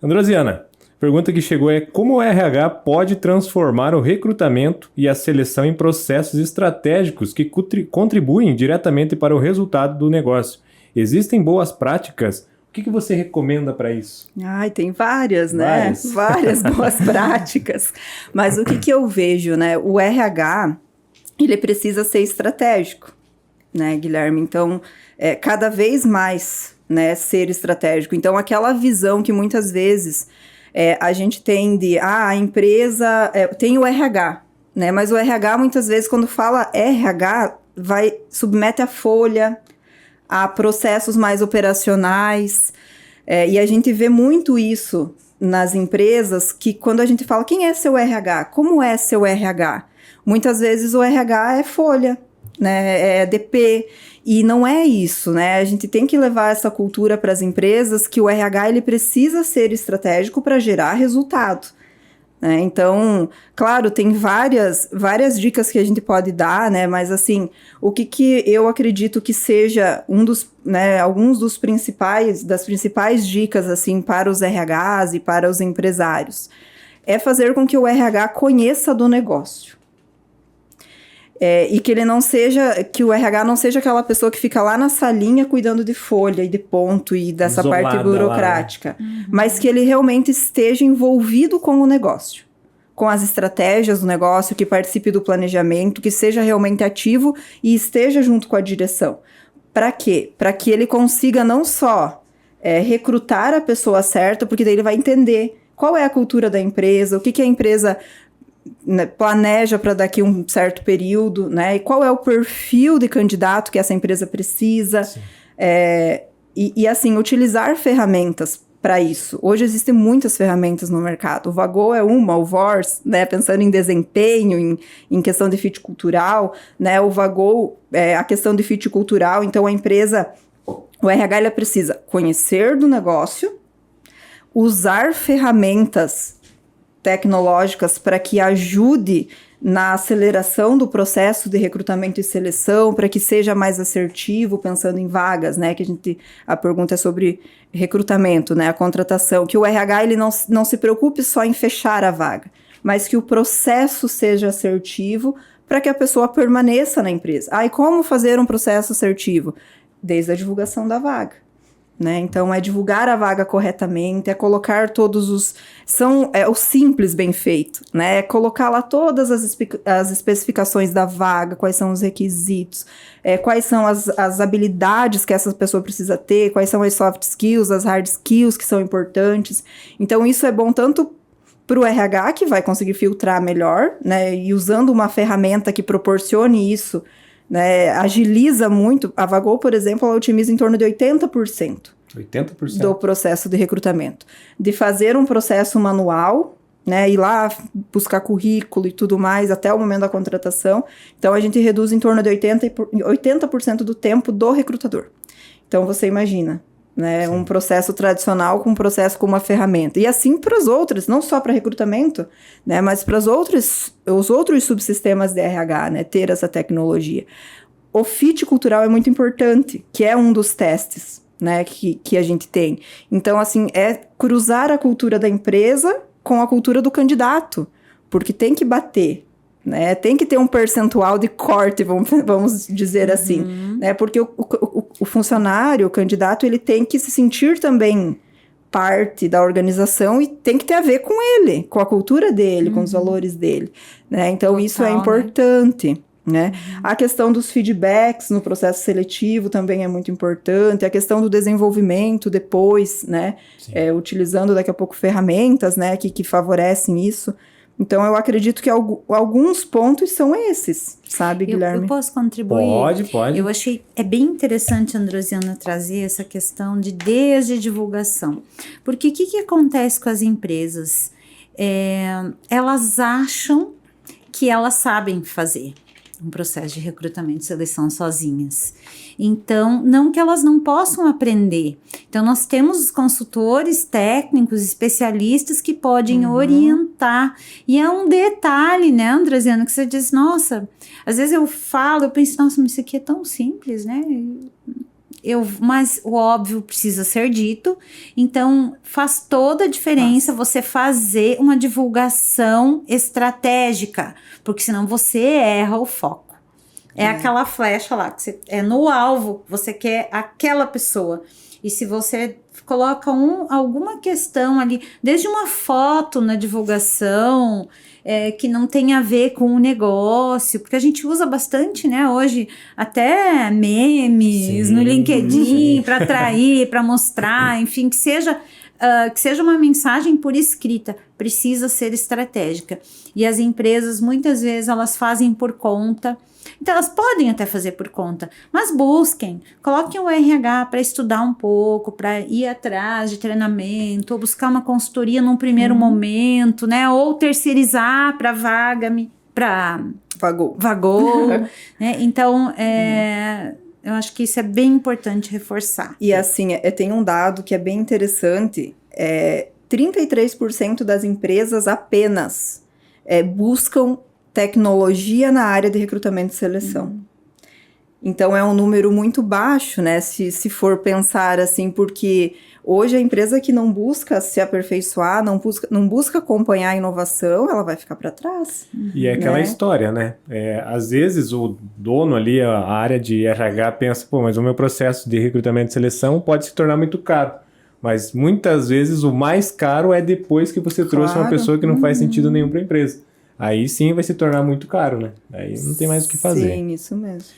Androsiana, pergunta que chegou é: como o RH pode transformar o recrutamento e a seleção em processos estratégicos que contribuem diretamente para o resultado do negócio? Existem boas práticas? O que você recomenda para isso? Ai, tem várias, né? Várias boas práticas. Mas o que eu vejo, né? O RH, ele precisa ser estratégico, né, Guilherme? Então, cada vez mais, né, ser estratégico. Então, aquela visão que muitas vezes a gente tem de, a empresa tem o RH, né? Mas o RH, muitas vezes, quando fala RH, submete a folha, a processos mais operacionais, e a gente vê muito isso nas empresas, que quando a gente fala, quem é seu RH? Como é seu RH? Muitas vezes o RH é folha, né? É DP, e não é isso, né? A gente tem que levar essa cultura para as empresas, que o RH ele precisa ser estratégico para gerar resultado. Então, claro, tem várias dicas que a gente pode dar, né? Mas assim, o que eu acredito que seja alguns das principais dicas assim para os RHs e para os empresários é fazer com que o RH conheça do negócio. E que o RH não seja aquela pessoa que fica lá na salinha cuidando de folha e de ponto e dessa isolada parte burocrática, lá, né? Mas que ele realmente esteja envolvido com o negócio, com as estratégias do negócio, que participe do planejamento, que seja realmente ativo e esteja junto com a direção. Para quê? Para que ele consiga não só recrutar a pessoa certa, porque daí ele vai entender qual é a cultura da empresa, o que a empresa planeja para daqui um certo período, né? E qual é o perfil de candidato que essa empresa precisa. E assim, utilizar ferramentas para isso. Hoje existem muitas ferramentas no mercado. O Vagou é uma, o VORS, né? Pensando em desempenho, em questão de fit cultural, né? O Vagou a questão de fit cultural. Então, a empresa, o RH, ela precisa conhecer do negócio, usar ferramentas tecnológicas para que ajude na aceleração do processo de recrutamento e seleção, para que seja mais assertivo, pensando em vagas, né? A pergunta é sobre recrutamento, né? A contratação, que o RH ele não se preocupe só em fechar a vaga, mas que o processo seja assertivo para que a pessoa permaneça na empresa. E como fazer um processo assertivo? Desde a divulgação da vaga. Né? Então, é divulgar a vaga corretamente, é colocar todos os... o simples bem feito, né? É colocar lá todas as especificações da vaga, quais são os requisitos, quais são as habilidades que essa pessoa precisa ter, quais são as soft skills, as hard skills que são importantes. Então, isso é bom tanto para o RH, que vai conseguir filtrar melhor, né? E usando uma ferramenta que proporcione isso, né, agiliza muito. A Vagou, por exemplo, ela otimiza em torno de 80%. 80%? Do processo de recrutamento. De fazer um processo manual, né, ir lá buscar currículo e tudo mais até o momento da contratação. Então, a gente reduz em torno de 80% do tempo do recrutador. Então, você imagina, né, um processo tradicional com um processo com uma ferramenta. E assim para os outros, não só para recrutamento, né, mas para os outros subsistemas de RH, né, ter essa tecnologia. O fit cultural é muito importante, que é um dos testes, né, que a gente tem. Então, assim, é cruzar a cultura da empresa com a cultura do candidato, porque tem que bater, né? Tem que ter um percentual de corte, vamos dizer assim, né? Porque o funcionário, o candidato, ele tem que se sentir também parte da organização e tem que ter a ver com ele, com a cultura dele, com os valores dele, né? Então, total, isso é importante, né? A questão dos feedbacks no processo seletivo também é muito importante, a questão do desenvolvimento depois, né? Utilizando daqui a pouco ferramentas, né? Que favorecem isso. Então, eu acredito que alguns pontos são esses, sabe, Guilherme? Eu posso contribuir? Pode. Eu achei, bem interessante, Androsiana, trazer essa questão de desde a divulgação. Porque o que acontece com as empresas? Elas acham que elas sabem fazer um processo de recrutamento e seleção sozinhas. Então, não que elas não possam aprender. Então, nós temos os consultores técnicos, especialistas que podem orientar. E é um detalhe, né, Androsiana, que você diz, nossa, às vezes eu penso, nossa, mas isso aqui é tão simples, né? mas o óbvio precisa ser dito. Então, faz toda a diferença você fazer uma divulgação estratégica, porque senão você erra o foco. É aquela flecha lá, que você, é no alvo, você quer aquela pessoa. E se você coloca alguma questão ali, desde uma foto na divulgação, que não tem a ver com o negócio, porque a gente usa bastante, né, hoje, até memes no LinkedIn para atrair, para mostrar, enfim, que seja uma mensagem por escrita, precisa ser estratégica. E as empresas, muitas vezes, elas fazem por conta. Então, elas podem até fazer por conta, mas busquem, coloquem o RH para estudar um pouco, para ir atrás de treinamento, ou buscar uma consultoria num primeiro momento, né? Ou terceirizar para Vagou, né? Então, eu acho que isso é bem importante reforçar. E assim, tem um dado que é bem interessante, 33% das empresas apenas buscam tecnologia na área de recrutamento e seleção. Então, é um número muito baixo, né? Se for pensar assim, porque hoje a empresa que não busca se aperfeiçoar, não busca acompanhar a inovação, ela vai ficar para trás. E é aquela história, né? Às vezes o dono ali, a área de RH pensa, pô, mas o meu processo de recrutamento e seleção pode se tornar muito caro. Mas muitas vezes o mais caro é depois que você trouxe uma pessoa que não faz sentido nenhum para a empresa. Aí sim vai se tornar muito caro, né? Aí não tem mais o que fazer. Sim, isso mesmo.